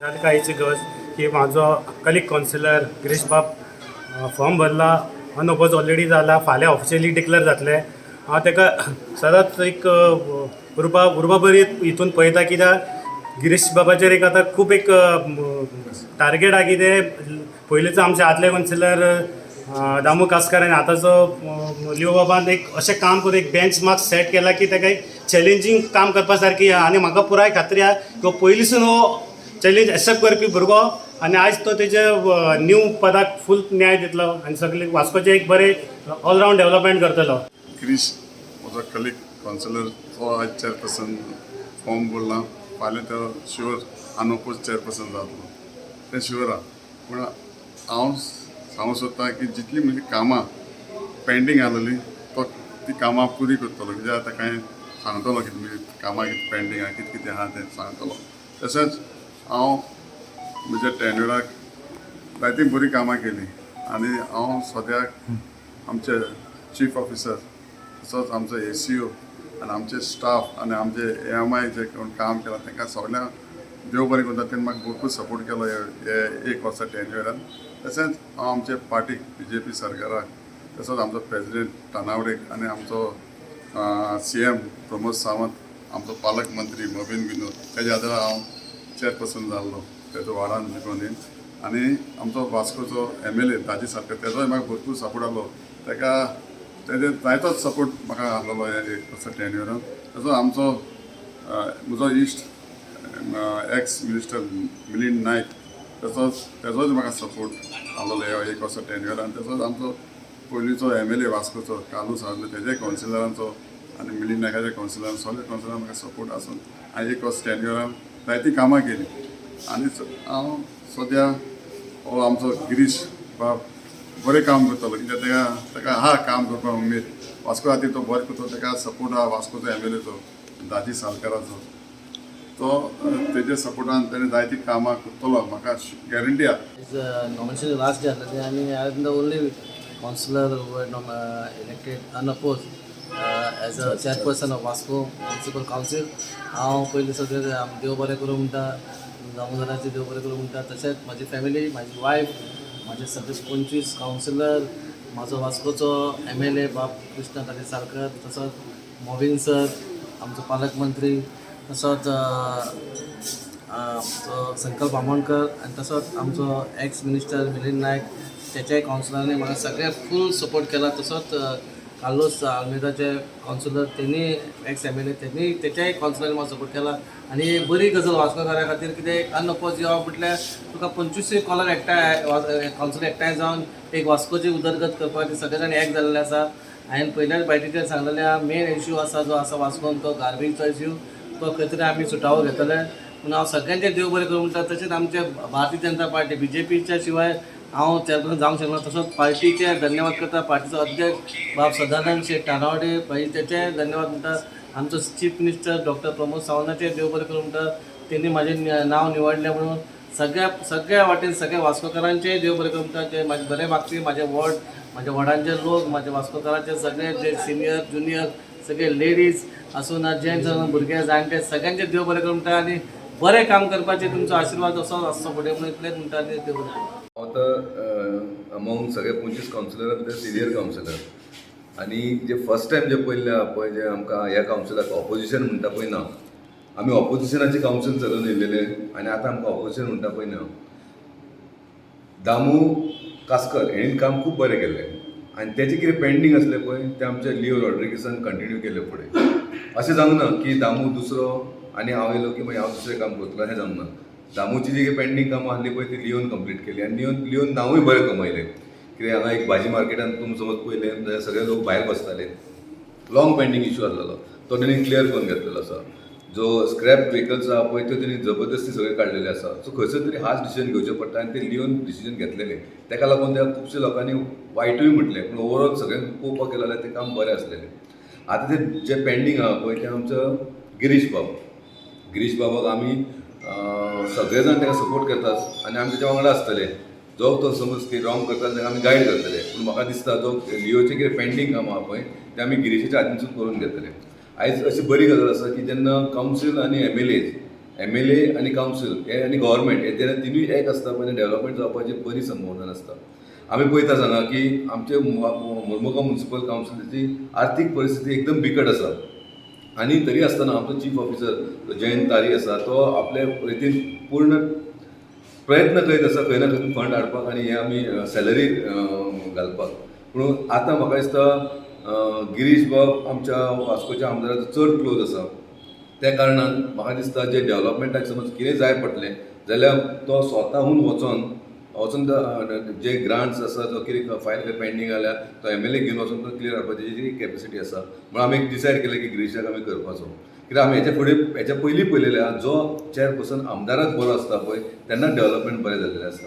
काहीची गरज की माझो कलीग काउन्सिलर गिरीश बाब फॉर्म भरला. अनऑपोज ऑलरेडी जाला. फाल्यां ऑफिशियली डिक्लेअर जातले. हांव ताका सदांच एक उर्बाबरीत हितून पळयता, कित्याक गिरीश बाबाचेर एक आतां खूब एक टार्गेट आहा कितें. पयलींचो आमचे आदले काउन्सिलर दामू कासकर आनी आतांचो लिओ बाबान एक अशें काम करून एक बेंच मार्क सेट केला की ताका एक चॅलेंजींग काम करपा सारकी आहा. आनी म्हाका पुराय खात्री आहा की पयलींसून हो चॅलेंज एक्सेप्ट करपी भुरगो आनी आयज तो तेजे न्यू पदाक फूल न्याय दितलो आनी सगळे वास्कोचे एक बरे ऑलरावंड डेव्हलपमेंट करतलो. गिरीश म्हजो कलीग काउन्सिलर तो आज चेअरपर्सन फॉर्म भरला. फाल्यां तो शुअर अनऑपोज चेअरपर्सन जातलो तें शुअर आहा. पूण हांव सांगूंक सोदतां की जितली म्हजी कामां पेंडींग आसलेली तो ती कामां पुरी करतलो. कित्याक आतां कांय सांगतलो कितें म्हजी कामां कितें पेंडींग आहा, कितें कितें आहा तें सांगतलो. तशेंच हांव म्हज्या टेन्युराक जायती बरी कामां केली आनी हांव सद्याक आमचे चीफ ऑफिसर तसोच आमचो ACO आनी आमचे स्टाफ आनी आमचे AMI जे कोण काम केलां तांकां सगळ्यांक देव बरें करता. तेणें म्हाका भरपूर सपोर्ट केलो हे एक वर्सा टेन्युरान. तशेंच हांव आमचे पार्टीक BJP सरकाराक तसोच आमचो प्रेसिडेंट तानावडेक आनी आमचो CM प्रमोद सावंत, आमचो पालक मंत्री मोबीन विनोद तेज्या आदार हांव चेअरपर्सन जाल्लो तेजो वाडान जिखून येवन. आनी आमचो वास्कोचो MLA ताजी सारको तेजोय म्हाका भरपूर सपोर्ट आसलो. ताका तेजे जायतोच सपोर्ट म्हाका आसलेलो हे एक वर्सा टेन्युरान. तसो आमचो म्हजो इश्ट एक्स मिनिस्टर मिलिंद नायक तसोच तेजोच म्हाका सपोर्ट आसलेलो हे एक वर्सा टेन्युरान. तसोच आमचो पयलींचो MLA वास्कोचो कालू सावले तेजे काउन्सिलरांचो आनी मिलिंद नायकाच्या काउन्सिलरान सगळे काउन्सिलरान म्हाका सपोर्ट आसून हांवें एक वर्स टेन्युरान जायती कामां केली. आनी हांव सद्या हो आमचो गिरीश बाब बरें काम करतलो. कित्याक ताका आहा काम करपाक उमेद. वास्को खातीर तो बरें करतलो. ताका सपोर्ट आहा वास्कोचो MLAचो दाजी सालकाराचो. तो तेजे सपोर्टान तेणें जायती कामां करतलो म्हाका गॅरंटी आहा. Nomination last day and I am the only councillor who had elected unopposed as a chairperson of Vasco Municipal Council. हांव पयलीं सगळे देव बरें करूं म्हणटा, दामोदराचें देव बरें करूं म्हणटा. तशेंच म्हाजी फॅमिली, म्हाजी वायफ, म्हाजे सगळे 25 काउन्सिलर, म्हाजो वास्कोचो MLA बाब कृष्ण काले सारकर, तसोच मोविन सर, आमचो पालक मंत्री, तसोच संकल्प आमोणकर आनी तसोच आमचो एक्स मिनिस्टर मिलिंद नायक तेच्याय काउन्सिलरांनी म्हाका सगळे फूल सपोर्ट केला. तसोच कार्लोस आल्मेदाचे काउन्सिलर तेणी एक्स MLA तेणी तेच्याय काउन्सिलरांनी म्हाका सपोर्ट केला. आनी बरी गजाल वास्कोकारा खातीर कितें अनऑपोज येवप म्हटल्यार तुका 25 कॉलर एकठांय काउन्सिलर एकठांय जावन एक वास्कोची उदरगत करपाक सगळे जाण एक जाल्ले आसा. हांवें पयल्याच बायटीचेर सांगलेलें आहा मेन इश्यू आसा जो आसा वास्कोन तो गार्बेजचो इश्यू. तो खंय तरी आमी सुटावो घेतले. पूण हांव सगळ्यांचें देव बरें करूं म्हणटा. तशेंच आमचे भारतीय जनता पार्टी BJPच्या शिवाय हांव चेअरपर्सन जावंक शकना. तसोच पार्टीचे धन्यवाद करता. पार्टीचो अध्यक्ष बाब सदानंद शेठ तानावडे तेचे धन्यवाद म्हणटा. आमचो चीफ मिनिस्टर डॉक्टर प्रमोद सावंताचे देव बरें करूं म्हणटा. तेणी म्हाजें नांव निवडलें म्हणून सगळ्या वाटेन सगळ्या वास्कोकारांचेय देव बरें करूं म्हणटा. ते म्हाजे बरे मागपी म्हाजे म्हाज्या वॉर्डांचे लोक, म्हाज्या वास्कोकारांचे सगळे जे सिनियर ज्युनियर सगळे लेडीज आसूं ना जेंट्स आसूं भुरगे जाणटे सगळ्यांचे देव बरें करूं म्हणटा. आनी बरें काम करपाचें तुमचो आशिर्वाद असोच आसचो फुडें म्हणून इतलेंच म्हणटा आनी देव बरें करूं. हांव आतां अमांग सगळे 25 काउन्सिलरा भितर सिनियर काउन्सिलर आनी जे फर्स्ट टायम जे पयले पळय जे आमकां ह्या काउन्सिलाक ऑपोजिशन म्हणटा पळय ना, आमी ऑपोजिशनाचे काउन्सील चलोवन येयलेले आनी आतां आमकां ऑपोजिशन म्हणटा पळय ना. दामू कासकर हेणें काम खूब बरें केलें आनी तेजें कितें पेंडींग आसलें पळय तें आमच्या लिओ रॉड्रिगीसान कंटिन्यू केलें फुडें. अशें जावंक ना की दामू दुसरो आनी हांव येयलो की मागीर हांव दुसरें काम करतलो अशें जावंक ना. दामूची जी पेंडींग कामां आसली पळय ती लिओन कंप्लीट केली आनी लिओन नांवूय बरें कमयलें. कित्याक हांगा एक भाजी मार्केटान तुमी समज पयलें जाल्यार सगळे लोक भायर बसताले. लॉंग पेंडींग इश्यू आसलेलो तो तेणी क्लियर करून घेतलेलो आसा. जो स्क्रॅप व्हेकल्स आहा पळय त्यो तेणी जबरदस्ती सगळे काडलेले आसा. सो खंयसर तरी हार्श डिसिजन घेवचें पडटा आनी ते लिओन डिसिजन घेतलेलें. ताका लागून त्या खुबशे लोकांनी वायटूय म्हटलें. पूण ओवरऑल सगळ्यांक पळोवपाक गेलें जाल्यार तें काम बरें आसलेलें. आतां तें जें पेंडींग आहा पळय तें आमचो गिरीश बाबाक आमी सगळे जाण ताका सपोर्ट करतात आनी आमी तेच्या वांगडा आसतले. जो तो समज की रॉंग करता ताका आमी गायड करतले. पूण म्हाका दिसता जो लिओचें कितें पेंडींग कामां आहा पळय तें आमी गिरीशाच्या हातीनसून करून घेतले. आयज अशी बरी गजाल आसा की जेन्ना काउन्सील आनी MLAs MLA आनी कावन्सील हे आनी गव्हर्मेंट हे जेन्ना तिनूय एक आसता पळय डेव्हलपमेंट जावपाची बरी संभावना आसता. आमी पळयता सांगा की आमचे मुर्मुगांव म्युनिसिपल कावन्सिलाची आर्थीक परिस्थिती एकदम बिकट आसा आनी तरी आसतना आमचो चीफ ऑफिसर जयंत तारी आसा तो आपल्या रितीन पूर्ण प्रयत्न करीत आसा खंय ना खंय फंड हाडपाक आनी हे आमी सॅलरी घालपाक. पूण आतां म्हाका दिसता गिरीश बाब आमच्या वास्कोच्या आमदाराचो चड क्लोज आसा. त्या कारणान म्हाका दिसता जे डेव्हलपमेंटाक समज कितें जाय पडलें जाल्यार तो स्वताहून वचून जे ग्रांट्स आसा जो कितें फायल पेंडींग जाल्यार तो MLA घेवन वचून तो क्लियर हाडपाची जी कॅपेसिटी आसा. म्हणून आमी डिसायड केलें की गिरीशाक आमी करपाचो. कित्याक आमी हेच्या पयलीं पळयलेलें आहा जो चॅरपर्सन आमदाराक बरो आसता पळय तेन्ना डेव्हलपमेंट बरें जाल्लेलें आसता.